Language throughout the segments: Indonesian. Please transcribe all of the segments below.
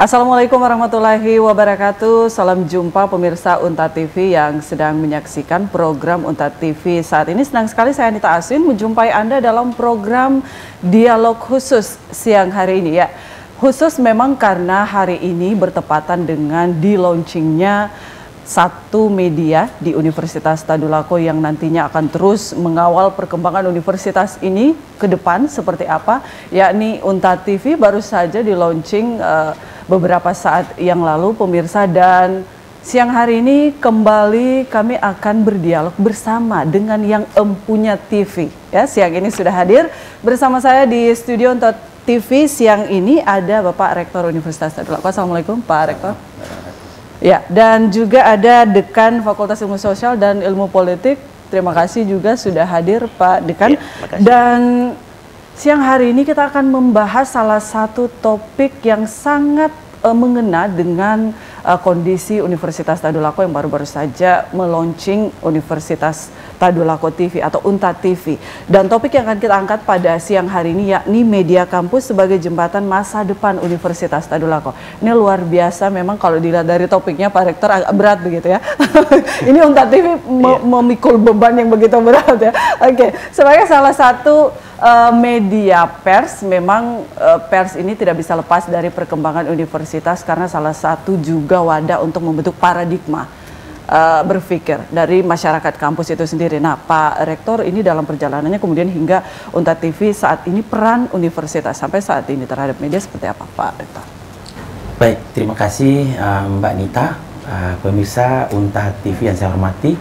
Assalamualaikum warahmatullahi wabarakatuh. Salam jumpa pemirsa Unta TV yang sedang menyaksikan program Unta TV saat ini. Senang sekali saya Anita Aswin menjumpai Anda dalam program Dialog Khusus siang hari ini ya. Khusus memang karena hari ini bertepatan dengan di-launchingnya satu media di Universitas Tadulako yang nantinya akan terus mengawal perkembangan universitas ini ke depan seperti apa, yakni Unta TV baru saja di-launching beberapa saat yang lalu pemirsa, dan siang hari ini kembali kami akan berdialog bersama dengan yang empunya TV. Ya, siang ini sudah hadir bersama saya di studio Unta TV siang ini ada Bapak Rektor Universitas Tadulako. Assalamualaikum Pak Rektor. Ya, dan juga ada Dekan Fakultas Ilmu Sosial dan Ilmu Politik. Terima kasih juga sudah hadir Pak Dekan. Ya, dan siang hari ini kita akan membahas salah satu topik yang sangat mengena dengan kondisi Universitas Tadulako yang baru-baru saja meluncing Universitas Tadulako TV atau Unta TV. Dan topik yang akan kita angkat pada siang hari ini yakni media kampus sebagai jembatan masa depan Universitas Tadulako. Ini luar biasa memang kalau dilihat dari topiknya Pak Rektor agak berat begitu ya. Ini Unta TV memikul beban yang begitu berat ya. Oke, sebagai salah satu media pers, memang pers ini tidak bisa lepas dari perkembangan universitas karena salah satu juga wadah untuk membentuk paradigma berpikir dari masyarakat kampus itu sendiri. Nah, Pak Rektor ini dalam perjalanannya kemudian hingga Unta TV saat ini, peran universitas sampai saat ini terhadap media seperti apa Pak Rektor? Baik, terima kasih Mbak Nita, pemirsa Unta TV yang saya hormati,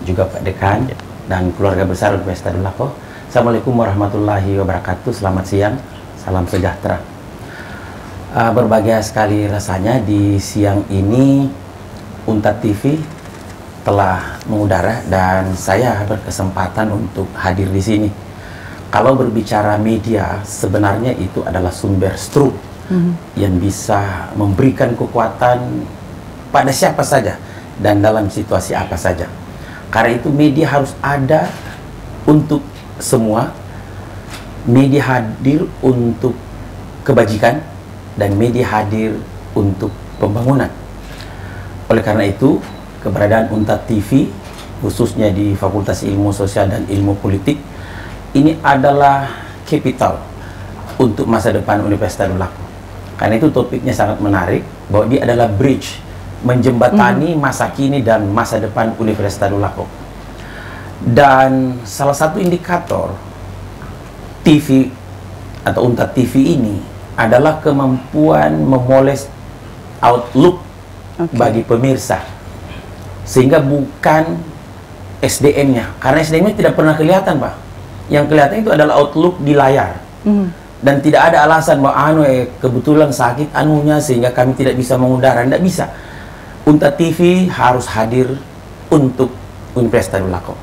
juga Pak Dekan dan keluarga besar Universitas Tadulako. Assalamualaikum warahmatullahi wabarakatuh. Selamat siang, salam sejahtera. Berbahagia sekali rasanya di siang ini Unta TV telah mengudara dan saya berkesempatan untuk hadir di sini. Kalau berbicara media, sebenarnya itu adalah sumber struk yang bisa memberikan kekuatan pada siapa saja dan dalam situasi apa saja. Karena itu media harus ada untuk semua. Media hadir untuk kebajikan dan media hadir untuk pembangunan. Oleh karena itu, keberadaan Unta TV khususnya di Fakultas Ilmu Sosial dan Ilmu Politik ini adalah kapital untuk masa depan Universitas Tadulako. Karena itu topiknya sangat menarik, bahwa dia adalah bridge menjembatani masa kini dan masa depan Universitas Tadulako. Dan salah satu indikator TV atau Unta TV ini adalah kemampuan memoles outlook bagi pemirsa, sehingga bukan SDM-nya, karena SDM-nya tidak pernah kelihatan Pak. Yang kelihatan itu adalah outlook di layar, dan tidak ada alasan bahwa kebetulan sakit anunya sehingga kami tidak bisa mengudara. Tidak bisa. Unta TV harus hadir untuk Universitas Tadulako.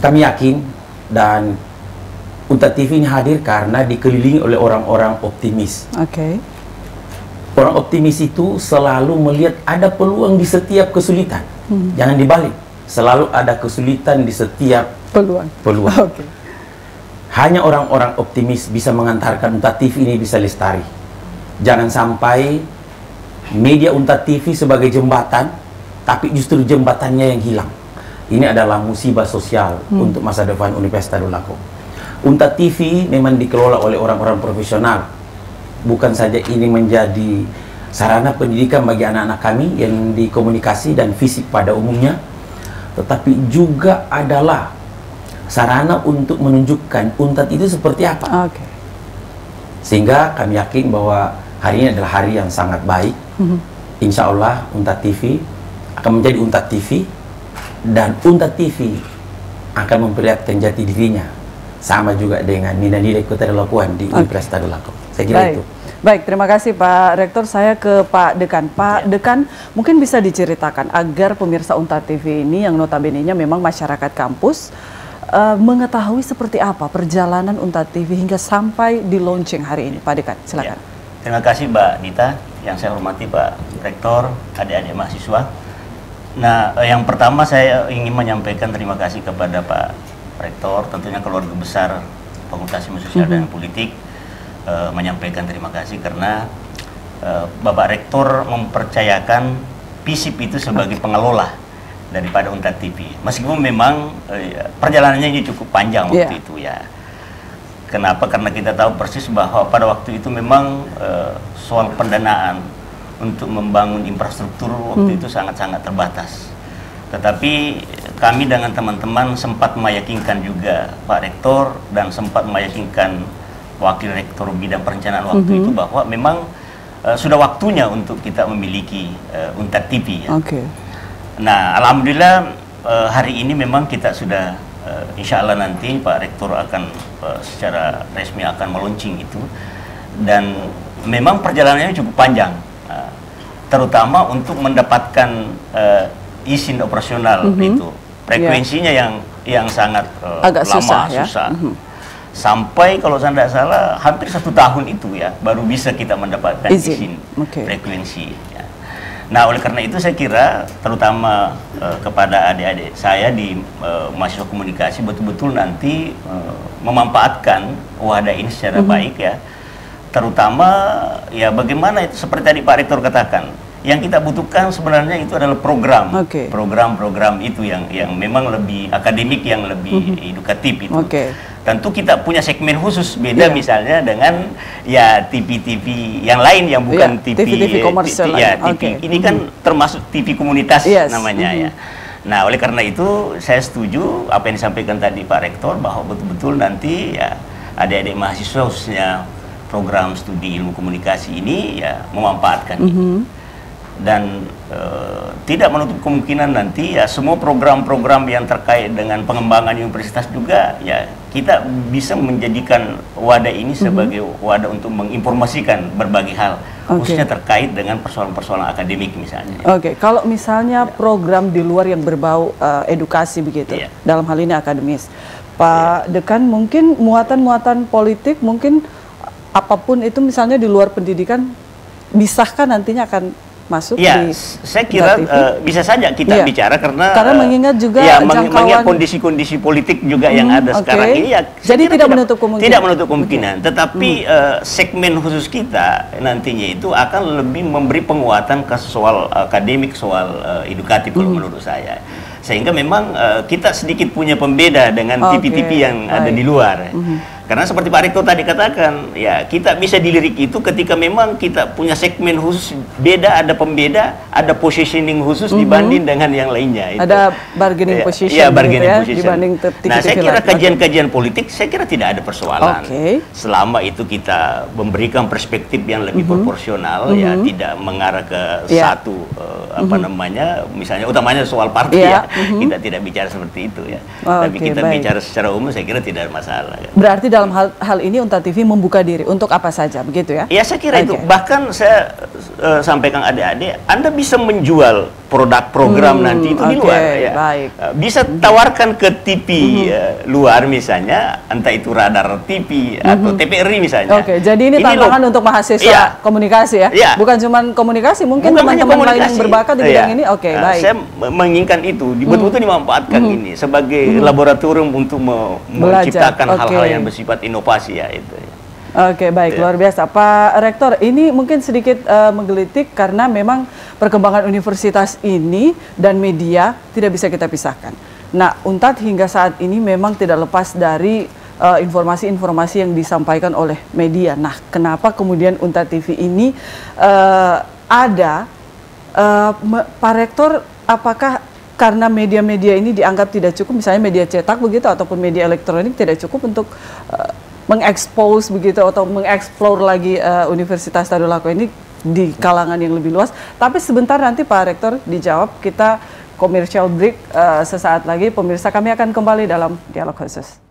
Kami yakin, dan Unta TV ini hadir karena dikelilingi oleh orang-orang optimis. Orang optimis itu selalu melihat ada peluang di setiap kesulitan. Jangan dibalik. Selalu ada kesulitan di setiap peluang. Hanya orang-orang optimis bisa mengantarkan Unta TV ini bisa lestari. Jangan sampai media Unta TV sebagai jembatan, tapi justru jembatannya yang hilang. Ini adalah musibah sosial untuk masa depan Universitas Tadulako. Unta TV memang dikelola oleh orang-orang profesional. Bukan saja ini menjadi sarana pendidikan bagi anak-anak kami yang di komunikasi dan fisik pada umumnya, tetapi juga adalah sarana untuk menunjukkan Unta itu seperti apa. Sehingga kami yakin bahwa hari ini adalah hari yang sangat baik. Insya Allah Unta TV akan menjadi Unta TV, dan Unta TV akan memperlihatkan jati dirinya sama juga dengan nilai-nilai ketidaklakuan di Universitas Tadulako. Saya kira itu. Baik, terima kasih Pak Rektor. Saya ke Pak Dekan. Pak Dekan, mungkin bisa diceritakan agar pemirsa Unta TV ini yang notabene-nya memang masyarakat kampus mengetahui seperti apa perjalanan Unta TV hingga sampai di launching hari ini. Pak Dekan, silakan. Ya. Terima kasih Mbak Nita, yang saya hormati Pak Rektor, adik-adik mahasiswa. Nah, yang pertama saya ingin menyampaikan terima kasih kepada Pak Rektor, tentunya keluarga besar Fakultas Ilmu Sosial dan Politik, menyampaikan terima kasih karena Bapak Rektor mempercayakan PISIP itu sebagai pengelola daripada Unta TV. Meskipun memang perjalanannya ini cukup panjang waktu itu ya. Kenapa? Karena kita tahu persis bahwa pada waktu itu memang soal pendanaan untuk membangun infrastruktur waktu itu sangat-sangat terbatas. Tetapi kami dengan teman-teman sempat meyakinkan juga Pak Rektor dan sempat meyakinkan Wakil Rektor bidang perencanaan waktu itu bahwa memang sudah waktunya untuk kita memiliki Unta TV ya. Nah, alhamdulillah hari ini memang kita sudah insya Allah nanti Pak Rektor akan secara resmi akan meluncing itu, dan memang perjalanannya cukup panjang, terutama untuk mendapatkan izin operasional itu frekuensinya yang sangat agak lama, susah. Sampai kalau saya tidak salah hampir 1 tahun itu ya baru bisa kita mendapatkan izin frekuensi. Ya. Nah, oleh karena itu saya kira terutama kepada adik-adik saya di mahasiswa komunikasi betul-betul nanti memanfaatkan wadah ini secara baik ya. Terutama ya bagaimana itu seperti tadi Pak Rektor katakan, yang kita butuhkan sebenarnya itu adalah program-program itu yang memang lebih akademik, yang lebih edukatif itu. Tentu kita punya segmen khusus beda misalnya dengan ya TV-TV yang lain yang bukan TV komersial. Ya, TV ini kan termasuk TV komunitas namanya ya. Nah, oleh karena itu saya setuju apa yang disampaikan tadi Pak Rektor bahwa betul-betul nanti ya adik-adik mahasiswa khususnya program studi ilmu komunikasi ini ya memanfaatkan ini. Dan tidak menutup kemungkinan nanti ya semua program-program yang terkait dengan pengembangan universitas juga ya kita bisa menjadikan wadah ini sebagai wadah untuk menginformasikan berbagai hal khususnya terkait dengan persoalan-persoalan akademik misalnya. Kalau misalnya program di luar yang berbau edukasi begitu, dalam hal ini akademis, Pak Dekan, mungkin muatan-muatan politik, mungkin apapun itu misalnya di luar pendidikan, bisakah nantinya akan masuk di saya kira bisa saja kita bicara karena mengingat juga mengingat kondisi-kondisi politik juga yang ada sekarang ini ya, jadi tidak menutup kemungkinan. Tetapi segmen khusus kita nantinya itu akan lebih memberi penguatan ke soal akademik, soal edukatif kalau menurut saya, sehingga memang kita sedikit punya pembeda dengan TV-TV yang ada di luar. Karena seperti Pak Rektor tadi katakan, ya kita bisa dilirik itu ketika memang kita punya segmen khusus beda, ada pembeda, ada positioning khusus dibanding dengan yang lainnya. Itu. Ada bargaining position, dibanding TV-TV. Nah, saya kira kajian-kajian politik, saya kira tidak ada persoalan. Selama itu kita memberikan perspektif yang lebih proporsional, ya tidak mengarah ke satu apa namanya, misalnya utamanya soal partai ya, kita tidak bicara seperti itu ya. Tapi kita bicara secara umum, saya kira tidak ada masalah. Ya. Berarti dalam hal ini Unta TV membuka diri untuk apa saja, begitu ya? Ya, saya kira itu. Bahkan saya sampaikan adik-adik, Anda bisa menjual produk program nanti itu di luar. Ya. Bisa tawarkan ke TV luar misalnya, entah itu Radar TV atau TVRI misalnya. Jadi ini tantangan untuk mahasiswa komunikasi ya? Bukan cuma komunikasi, mungkin teman-teman lain yang berbakat di bidang ini. Saya menginginkan itu, betul-betul dimanfaatkan ini sebagai laboratorium untuk menciptakan hal-hal yang bersifat inovasi ya itu. Baik, luar biasa. Pak Rektor, ini mungkin sedikit menggelitik karena memang perkembangan universitas ini dan media tidak bisa kita pisahkan. Nah, Untat hingga saat ini memang tidak lepas dari informasi-informasi yang disampaikan oleh media. Nah, kenapa kemudian Untat TV ini ada? Pak Rektor, apakah karena media-media ini dianggap tidak cukup, misalnya media cetak begitu ataupun media elektronik tidak cukup untuk mengekspos begitu atau mengeksplor lagi Universitas Tadulako ini di kalangan yang lebih luas. Tapi sebentar nanti Pak Rektor dijawab, kita commercial break sesaat lagi. Pemirsa, kami akan kembali dalam dialog khusus.